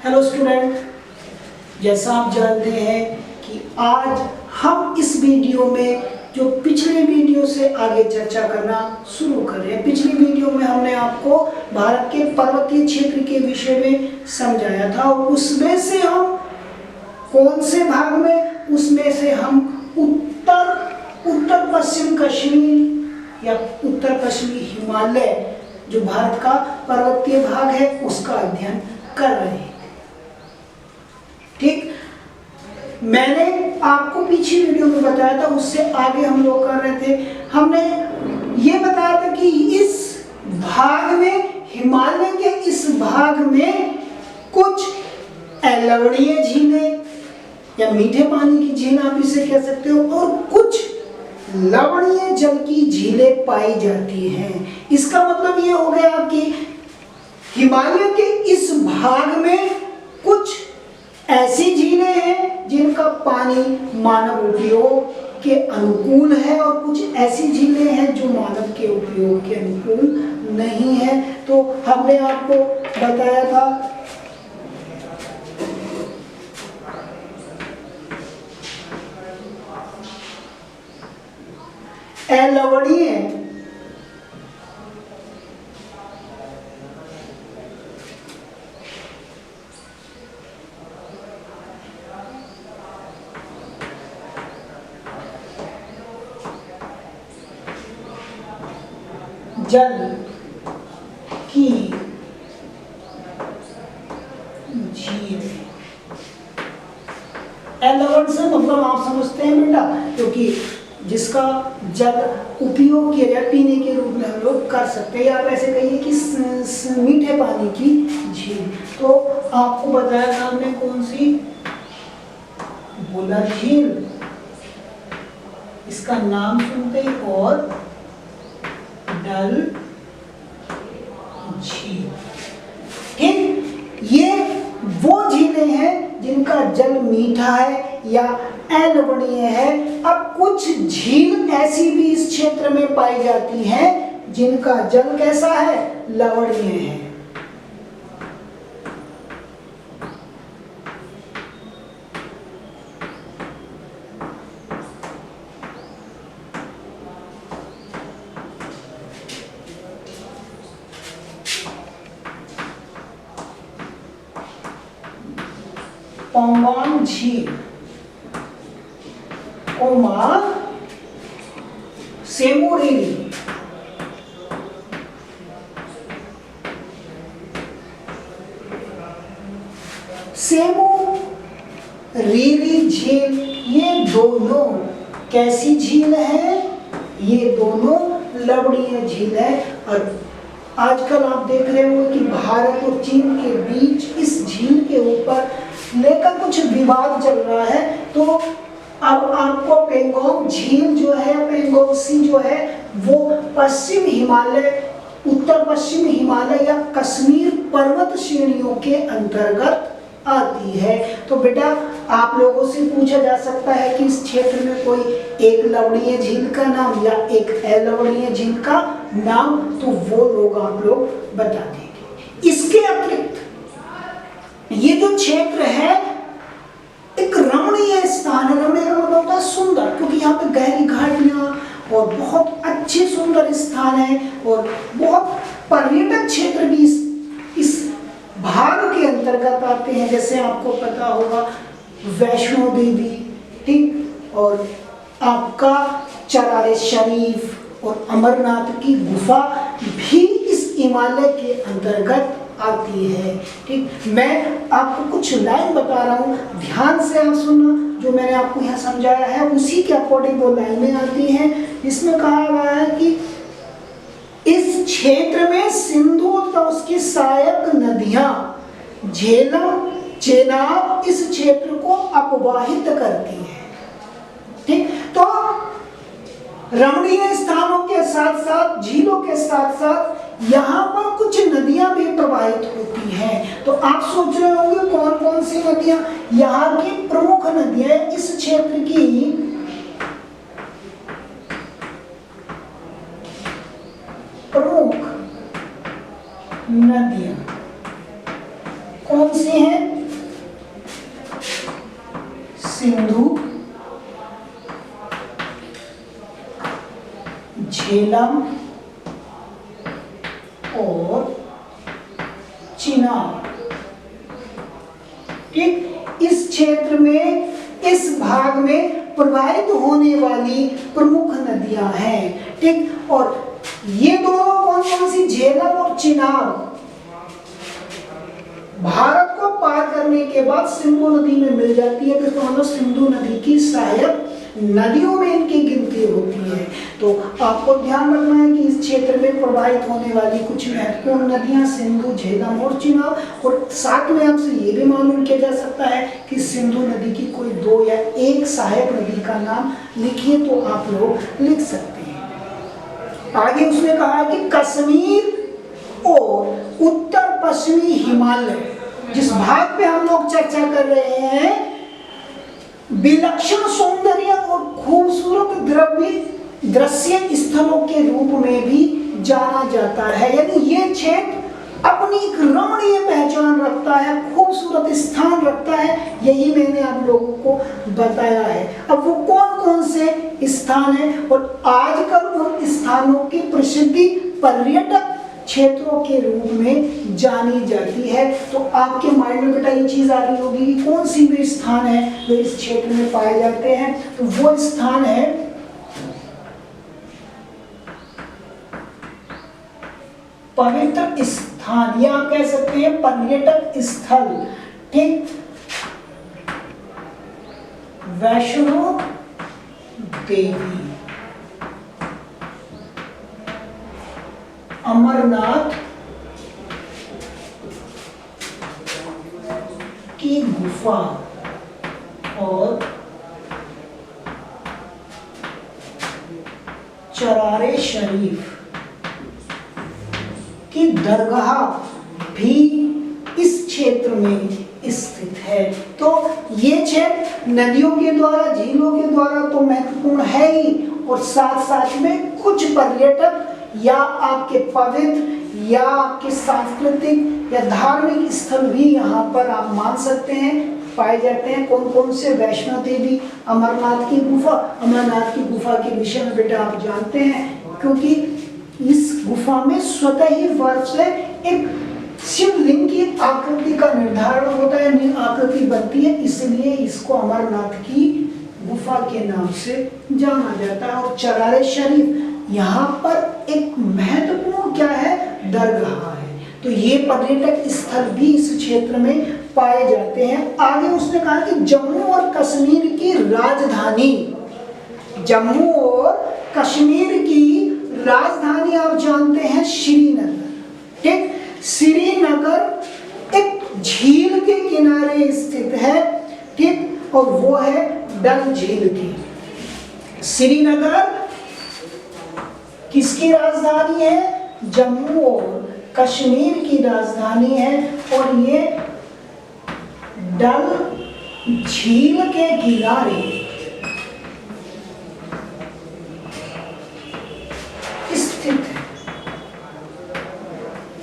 Hello student, जैसा आप जानते हैं कि आज हम इस वीडियो में जो पिछले वीडियो से आगे चर्चा करना शुरू कर रहे हैं। पिछली वीडियो में हमने आपको भारत के पर्वतीय क्षेत्र के विषय में समझाया था और उसमें से हम कौन से भाग में, उसमें से हम उत्तर पश्चिम कश्मीर या उत्तर पश्चिमी हिमालय जो भारत का पर्वतीय भाग है उसका अध्ययन कर रहे हैं। ठीक, मैंने आपको पिछली वीडियो में बताया था, उससे आगे हम लोग कर रहे थे। हमने ये बताया था कि इस भाग में, हिमालय के इस भाग में कुछ लवणीय झीलें या मीठे पानी की झील आप इसे कह सकते हो, और कुछ लवणीय जल की झीलें पाई जाती हैं। इसका मतलब ये हो गया कि हिमालय के इस भाग में कुछ ऐसी झीलें हैं जिनका पानी मानव उपयोग के अनुकूल है और कुछ ऐसी झीलें हैं जो मानव के उपयोग के अनुकूल नहीं है। तो हमने आपको बताया था लवणीय जल की झील, लवण से मतलब आप समझते हैं बेटा, क्योंकि जिसका जल उपयोग किया जाए पीने के रूप में हम लोग कर सकते हैं, या आप ऐसे कहिए कि मीठे पानी की झील। तो आपको बताया था हमने कौन सी, बुलर झील, इसका नाम सुनते ही, और डल झील। ठीक, ये वो झीलें हैं जिनका जल मीठा है या लवणीय है। अब कुछ झील ऐसी भी इस क्षेत्र में पाई जाती हैं जिनका जल कैसा है, लवणीय है। पंगोंग झील, सेमू रेली, सेमू रेली झील, ये दोनों कैसी झील है, ये दोनों लवणीय झील है। और आजकल आप देख रहे हो कि भारत और चीन के बीच इस झील के ऊपर लेकर कुछ विवाद चल रहा है। तो अब आपको पेंगोंग झील जो है, पेंगोंग सी जो है, वो पश्चिम हिमालय, उत्तर पश्चिम हिमालय या कश्मीर पर्वत श्रेणियों के अंतर्गत आती है। तो बेटा आप लोगों से पूछा जा सकता है कि इस क्षेत्र में कोई एक लवणीय झील का नाम या एक अलवणीय झील का नाम, तो वो लोग आप लोग बता देंगे। इसके अतिरिक्त ये जो क्षेत्र है एक रमणीय स्थान है। रमणीय का मतलब होता है सुंदर, क्योंकि यहाँ पे गहरी घाटियां और बहुत अच्छे सुंदर स्थान है और बहुत पर्यटक क्षेत्र भी इस भाग के अंतर्गत आते हैं। जैसे आपको पता होगा वैष्णो देवी, ठीक, और आपका चरारे शरीफ और अमरनाथ की गुफा भी इस हिमालय के अंतर्गत आती है। ठीक, मैं आपको कुछ लाइन बता रहा हूँ, ध्यान से आप सुनना। जो मैंने आपको यहाँ समझाया है उसी के अकॉर्डिंग वो लाइनें आती हैं। इसमें कहा गया है कि इस क्षेत्र में सिंधु तथा उसकी सहायक नदियां झेलम, चेनाब इस क्षेत्र को अपवाहित करती हैं। ठीक, तो रमणीय स्थानों के साथ साथ, झीलों के साथ साथ यहाँ पर कुछ नदियां भी प्रवाहित होती हैं। तो आप सोच रहे होंगे कौन कौन सी नदियां, यहाँ की प्रमुख नदियां इस क्षेत्र की प्रमुख नदियां कौन सी हैं? सिंधु, झेलम और चिनाब। ठीक, इस क्षेत्र में, इस भाग में प्रवाहित होने वाली प्रमुख नदियां हैं। ठीक, और ये दोनों कौन कौन सी? झेलम और चिनाब भारत को पार करने के बाद सिंधु नदी में मिल जाती है, तो मतलब सिंधु नदी की सहायक नदियों में इनकी गिनती होती है। तो आपको ध्यान रखना है कि इस क्षेत्र में प्रवाहित होने वाली कुछ महत्वपूर्ण नदियां सिंधु, झेलम और चिनाब। और साथ में आपसे ये भी मालूम किया जा सकता है कि सिंधु नदी की कोई 2 या 1 सहायक नदी का नाम लिखिए, तो आप लोग लिख सकते हैं। आगे उसने कहा कि कश्मीर और उत्तर पश्चिमी हिमालय, जिस भाग पे हम लोग चर्चा कर रहे हैं, विलक्षण सौंदर्य और खूबसूरत दृश्य स्थलों के रूप में भी जाना जाता है। यानी ये क्षेत्र अपनी एक रमणीय पहचान रखता है, खूबसूरत स्थान रखता है, यही मैंने आप लोगों को बताया है। अब वो कौन कौन से स्थान हैं और आजकल उन स्थानों की प्रसिद्धि पर्यटक क्षेत्रों के रूप में जानी जाती है। तो आपके माइंड में बेटा ये चीज आ रही होगी कि कौन सी वे स्थान है जो इस क्षेत्र में पाए जाते हैं। तो वो स्थान है पवित्र स्थान, या आप कह सकते हैं पर्यटक स्थल। ठीक, वैष्णो देवी, अमरनाथ की गुफा और चरारे शरीफ की दरगाह भी इस क्षेत्र में स्थित है। तो ये क्षेत्र नदियों के द्वारा, झीलों के द्वारा तो महत्वपूर्ण है ही, और साथ साथ में कुछ पर्यटक या आपके पवित्र या आपके सांस्कृतिक या धार्मिक स्थल भी यहाँ पर आप मान सकते हैं पाए जाते हैं। कौन कौन से? वैष्णो देवी, अमरनाथ की गुफा। अमरनाथ की गुफा के विषय में बेटा आप जानते हैं, क्योंकि इस गुफा में स्वतः ही बर्फ से एक शिवलिंग की आकृति का निर्धारण होता है, आकृति बनती है, इसलिए इसको अमरनाथ की गुफा के नाम से जाना जाता है। और चरारे शरीफ, यहाँ पर एक महत्वपूर्ण क्या है? दरगाह है। तो ये पर्यटक स्थल भी इस क्षेत्र में पाए जाते हैं। आगे उसने कहा कि जम्मू और कश्मीर की राजधानी, जम्मू और कश्मीर की राजधानी आप जानते हैं श्रीनगर। ठीक, श्रीनगर एक झील के किनारे स्थित है। ठीक, और वो है डल झील की। श्रीनगर किसकी राजधानी है? जम्मू और कश्मीर की राजधानी है, और ये डल झील के किनारे स्थित है।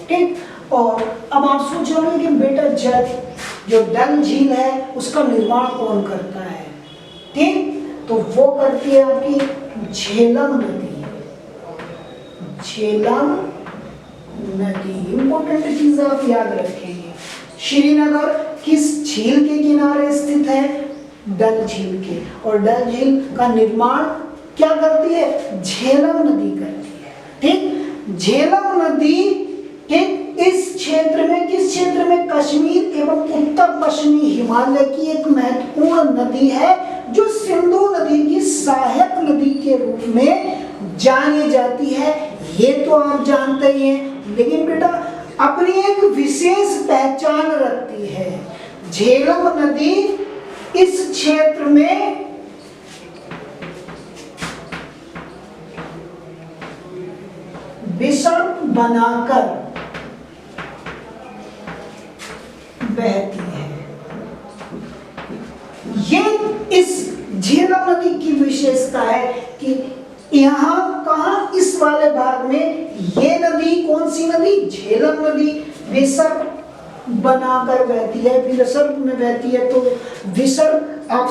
ठीक, और अब आप सोच रहे हो कि बेटा जो डल झील है उसका निर्माण कौन करता है? ठीक, तो वो करती है आपकी झेलम नदी। झेलम नदी इंपॉर्टेंट चीज आप याद रखेंगे। श्रीनगर किस झील के किनारे स्थित है? डल झील के। और डल झील का निर्माण क्या करती है? झेलम नदी करती है। ठीक, झेलम नदी ठीक इस क्षेत्र में, किस क्षेत्र में? कश्मीर एवं उत्तर पश्चिमी हिमालय की एक महत्वपूर्ण नदी है, जो सिंधु नदी की सहायक नदी के रूप में जानी जाती है। ये तो आप जानते ही हैं, लेकिन बेटा अपनी एक विशेष पहचान रखती है। झेलम नदी इस क्षेत्र में विसर्ग बनाकर बहती है। ये इस झेलम नदी की विशेषता है कि यहाँ कहाँ, इस वाले भाग में ये नदी, कौन सी नदी? झेलम नदी विसर्ग बनाकर बहती है, विसर्ग में बहती है, तो विसर्ग आप